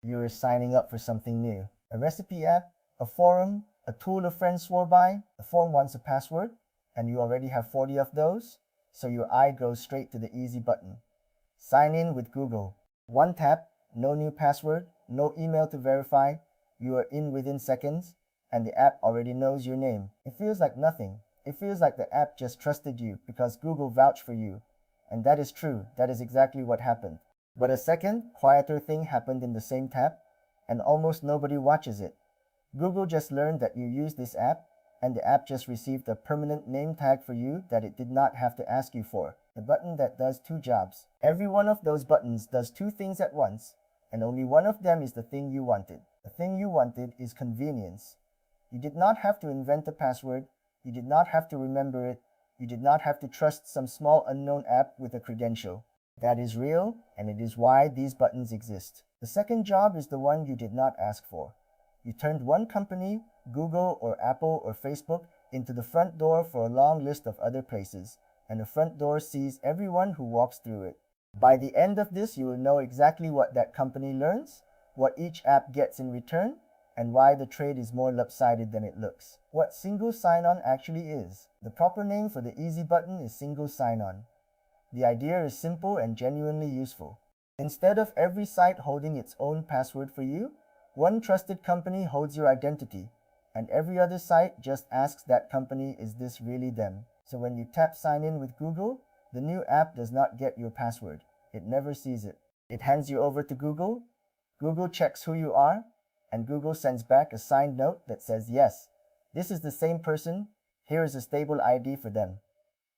You're signing up for something new. A recipe app, a forum, a tool a friend swore by. The form wants a password, and you already have 40 of those, so your eye goes straight to the easy button. Sign in with Google. One tap, no new password, no email to verify. You are in within seconds, and the app already knows your name. It feels like nothing. It feels like the app just trusted you because Google vouched for you. And that is true. That is exactly what happened. But a second, quieter thing happened in the same tap, and almost nobody watches it. Google just learned that you use this app, and the app just received a permanent name tag for you that it did not have to ask you for. A button that does two jobs. Every one of those buttons does two things at once, and only one of them is the thing you wanted. The thing you wanted is convenience. You did not have to invent a password, you did not have to remember it, you did not have to trust some small unknown app with a credential. That is real, and it is why these buttons exist. The second job is the one you did not ask for. You turned one company, Google or Apple or Facebook, into the front door for a long list of other places, and the front door sees everyone who walks through it. By the end of this, you will know exactly what that company learns, what each app gets in return, and why the trade is more lopsided than it looks. What single sign-on actually is. The proper name for the easy button is single sign-on. The idea is simple and genuinely useful. Instead of every site holding its own password for you, one trusted company holds your identity, and every other site just asks that company, is this really them? So when you tap sign in with Google, the new app does not get your password. It never sees it. It hands you over to Google. Google checks who you are, and Google sends back a signed note that says, yes, this is the same person. Here is a stable ID for them.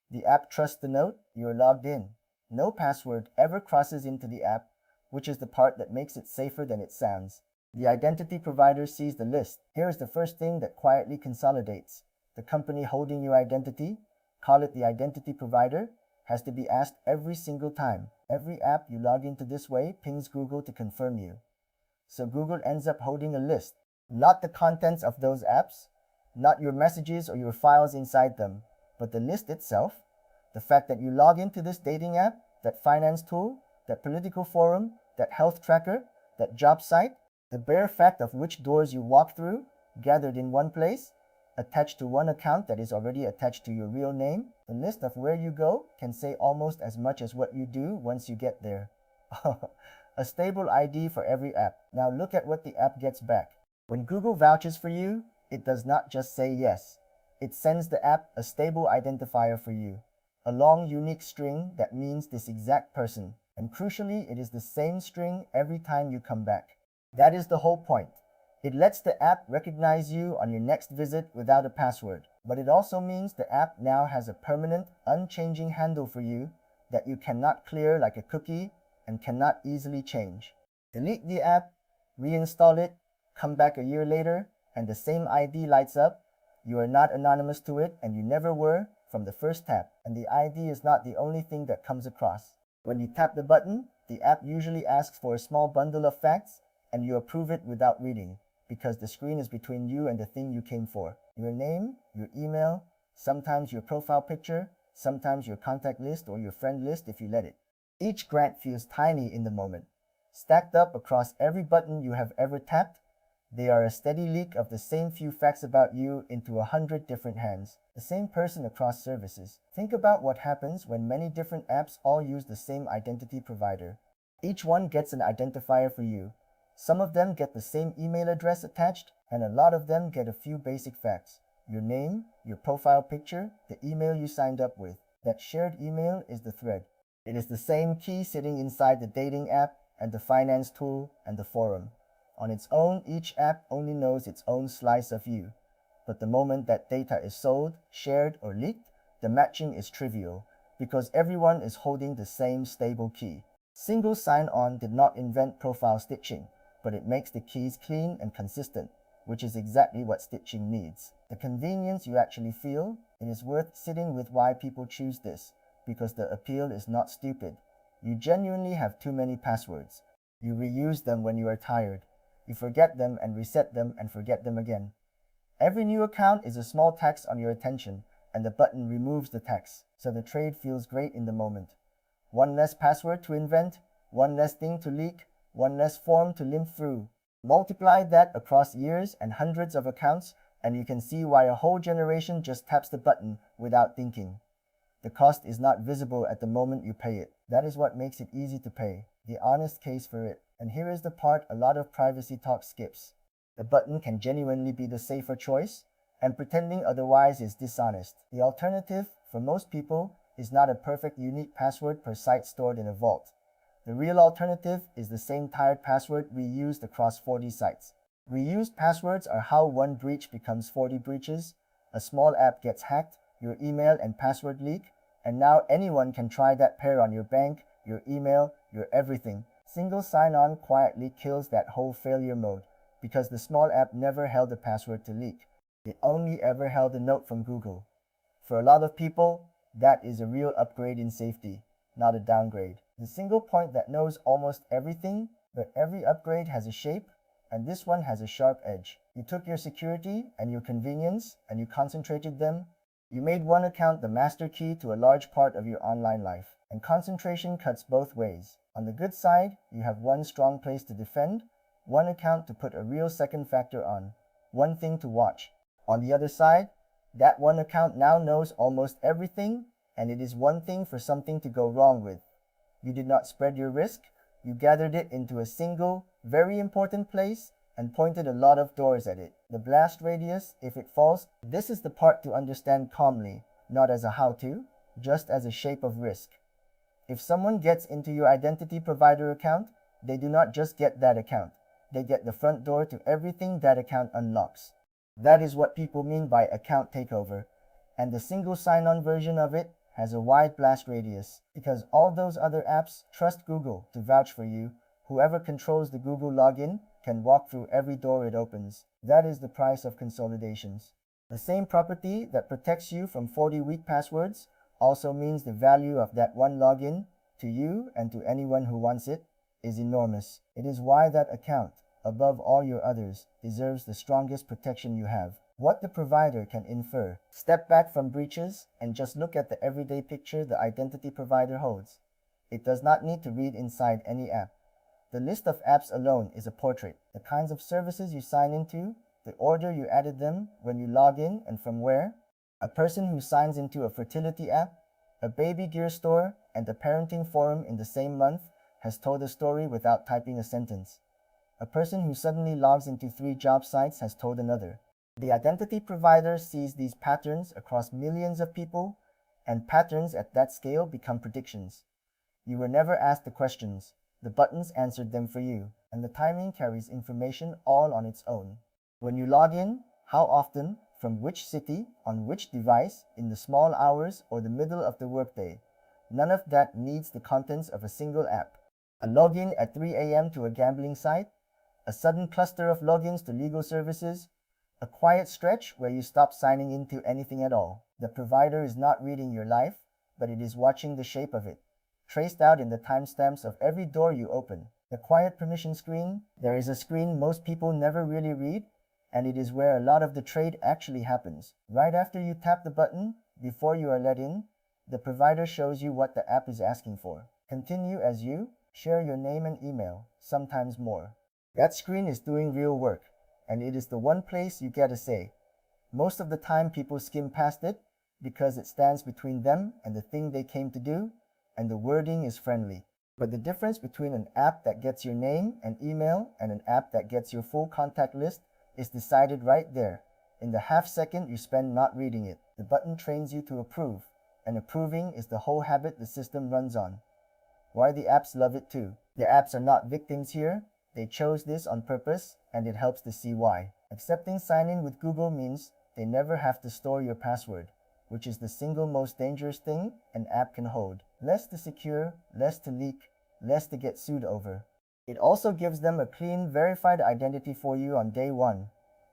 The app trusts the note, you're logged in. No password ever crosses into the app, which is the part that makes it safer than it sounds. The identity provider sees the list. Here is the first thing that quietly consolidates. The company holding your identity, call it the identity provider, has to be asked every single time. Every app you log into this way pings Google to confirm you. So Google ends up holding a list, not the contents of those apps, not your messages or your files inside them, but the list itself. The fact that you log into this dating app, that finance tool, that political forum, that health tracker, that job site, the bare fact of which doors you walk through, gathered in one place, attached to one account that is already attached to your real name, the list of where you go can say almost as much as what you do once you get there. A stable ID for every app. Now look at what the app gets back. When Google vouches for you, it does not just say yes. It sends the app a stable identifier for you. A long, unique string that means this exact person. And crucially, it is the same string every time you come back. That is the whole point. It lets the app recognize you on your next visit without a password. But it also means the app now has a permanent, unchanging handle for you that you cannot clear like a cookie and cannot easily change. Delete the app, reinstall it, come back a year later, and the same ID lights up. You are not anonymous to it, and you never were from the first tap. And the ID is not the only thing that comes across. When you tap the button, the app usually asks for a small bundle of facts, and you approve it without reading, because the screen is between you and the thing you came for. Your name, your email, sometimes your profile picture, sometimes your contact list or your friend list if you let it. Each grant feels tiny in the moment. Stacked up across every button you have ever tapped, they are a steady leak of the same few facts about you into 100 different hands. The same person across services. Think about what happens when many different apps all use the same identity provider. Each one gets an identifier for you. Some of them get the same email address attached, and a lot of them get a few basic facts. Your name, your profile picture, the email you signed up with. That shared email is the thread. It is the same key sitting inside the dating app and the finance tool and the forum. On its own, each app only knows its own slice of you. But the moment that data is sold, shared, or leaked, the matching is trivial, because everyone is holding the same stable key. Single sign-on did not invent profile stitching, but it makes the keys clean and consistent, which is exactly what stitching needs. The convenience you actually feel, it is worth sitting with why people choose this, because the appeal is not stupid. You genuinely have too many passwords. You reuse them when you are tired. You forget them and reset them and forget them again. Every new account is a small tax on your attention, and the button removes the tax, so the trade feels great in the moment. One less password to invent, one less thing to leak, one less form to limp through. Multiply that across years and hundreds of accounts, and you can see why a whole generation just taps the button without thinking. The cost is not visible at the moment you pay it. That is what makes it easy to pay, the honest case for it. And here is the part a lot of privacy talk skips. The button can genuinely be the safer choice, and pretending otherwise is dishonest. The alternative, for most people, is not a perfect unique password per site stored in a vault. The real alternative is the same tired password reused across 40 sites. Reused passwords are how one breach becomes 40 breaches. A small app gets hacked, your email and password leak, and now anyone can try that pair on your bank, your email, your everything. Single sign-on quietly kills that whole failure mode, because the small app never held a password to leak. It only ever held a note from Google. For a lot of people, that is a real upgrade in safety, not a downgrade. The single point that knows almost everything, but every upgrade has a shape, and this one has a sharp edge. You took your security and your convenience and you concentrated them. You made one account the master key to a large part of your online life. And concentration cuts both ways. On the good side, you have one strong place to defend, one account to put a real second factor on, one thing to watch. On the other side, that one account now knows almost everything, and it is one thing for something to go wrong with. You did not spread your risk, you gathered it into a single, very important place, and pointed a lot of doors at it. The blast radius, if it falls, this is the part to understand calmly, not as a how-to, just as a shape of risk. If someone gets into your identity provider account, they do not just get that account. They get the front door to everything that account unlocks. That is what people mean by account takeover. And the single sign-on version of it has a wide blast radius, because all those other apps trust Google to vouch for you. Whoever controls the Google login can walk through every door it opens. That is the price of consolidations. The same property that protects you from 40 weak passwords also means the value of that one login, to you and to anyone who wants it, is enormous. It is why that account, above all your others, deserves the strongest protection you have. What the provider can infer. Step back from breaches and just look at the everyday picture the identity provider holds. It does not need to read inside any app. The list of apps alone is a portrait. The kinds of services you sign into, the order you added them, when you log in and from where. A person who signs into a fertility app, a baby gear store, and a parenting forum in the same month has told a story without typing a sentence. A person who suddenly logs into 3 job sites has told another. The identity provider sees these patterns across millions of people, and patterns at that scale become predictions. You were never asked the questions. The buttons answered them for you, and the timing carries information all on its own. When you log in, how often, from which city, on which device, in the small hours or the middle of the workday. None of that needs the contents of a single app. A login at 3 a.m. to a gambling site, a sudden cluster of logins to legal services, a quiet stretch where you stop signing into anything at all. The provider is not reading your life, but it is watching the shape of it, traced out in the timestamps of every door you open. The quiet permission screen, there is a screen most people never really read, and it is where a lot of the trade actually happens. Right after you tap the button, before you are let in, the provider shows you what the app is asking for. Continue as you, share your name and email, sometimes more. That screen is doing real work, and it is the one place you get a say. Most of the time people skim past it, because it stands between them and the thing they came to do, and the wording is friendly. But the difference between an app that gets your name and email and an app that gets your full contact list is decided right there, in the half second you spend not reading it. The button trains you to approve, and approving is the whole habit the system runs on. Why the apps love it too. The apps are not victims here. They chose this on purpose, and it helps to see why. Accepting sign-in with Google means they never have to store your password, which is the single most dangerous thing an app can hold. Less to secure, less to leak, less to get sued over. It also gives them a clean, verified identity for you on day one.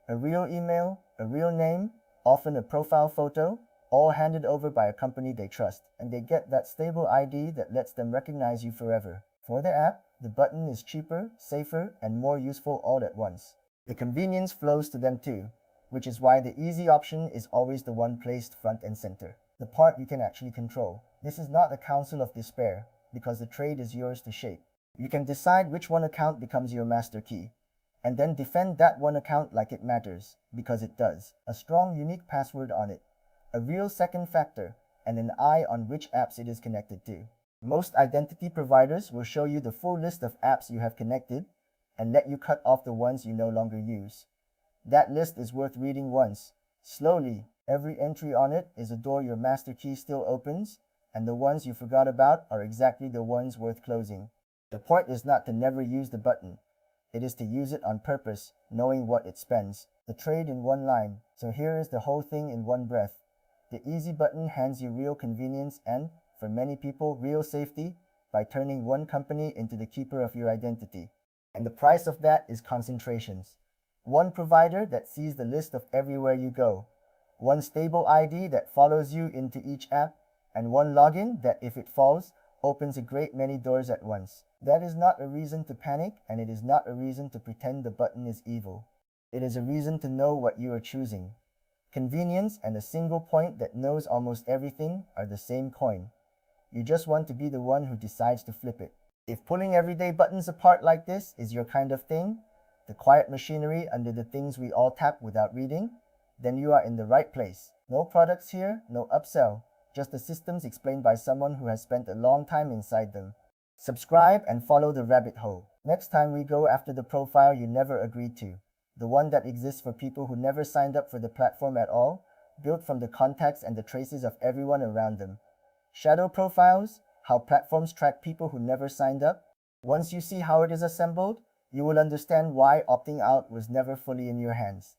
A real email, a real name, often a profile photo, all handed over by a company they trust, and they get that stable ID that lets them recognize you forever. For the app, the button is cheaper, safer, and more useful all at once. The convenience flows to them too, which is why the easy option is always the one placed front and center, the part you can actually control. This is not a counsel of despair, because the trade is yours to shape. You can decide which one account becomes your master key, and then defend that one account like it matters, because it does. A strong, unique password on it, a real second factor, and an eye on which apps it is connected to. Most identity providers will show you the full list of apps you have connected and let you cut off the ones you no longer use. That list is worth reading once. Slowly, every entry on it is a door your master key still opens, and the ones you forgot about are exactly the ones worth closing. The point is not to never use the button. It is to use it on purpose, knowing what it spends. The trade in one line. So here is the whole thing in one breath. The easy button hands you real convenience and, for many people, real safety by turning one company into the keeper of your identity. And the price of that is concentrations. One provider that sees the list of everywhere you go. One stable ID that follows you into each app, and one login that, if it falls, opens a great many doors at once. That is not a reason to panic, and it is not a reason to pretend the button is evil. It is a reason to know what you are choosing. Convenience and a single point that knows almost everything are the same coin. You just want to be the one who decides to flip it. If pulling everyday buttons apart like this is your kind of thing, the quiet machinery under the things we all tap without reading, then you are in the right place. No products here, no upsell, just the systems explained by someone who has spent a long time inside them. Subscribe and follow the rabbit hole. Next time we go after the profile you never agreed to, the one that exists for people who never signed up for the platform at all, built from the contacts and the traces of everyone around them. Shadow profiles, how platforms track people who never signed up. Once you see how it is assembled, you will understand why opting out was never fully in your hands.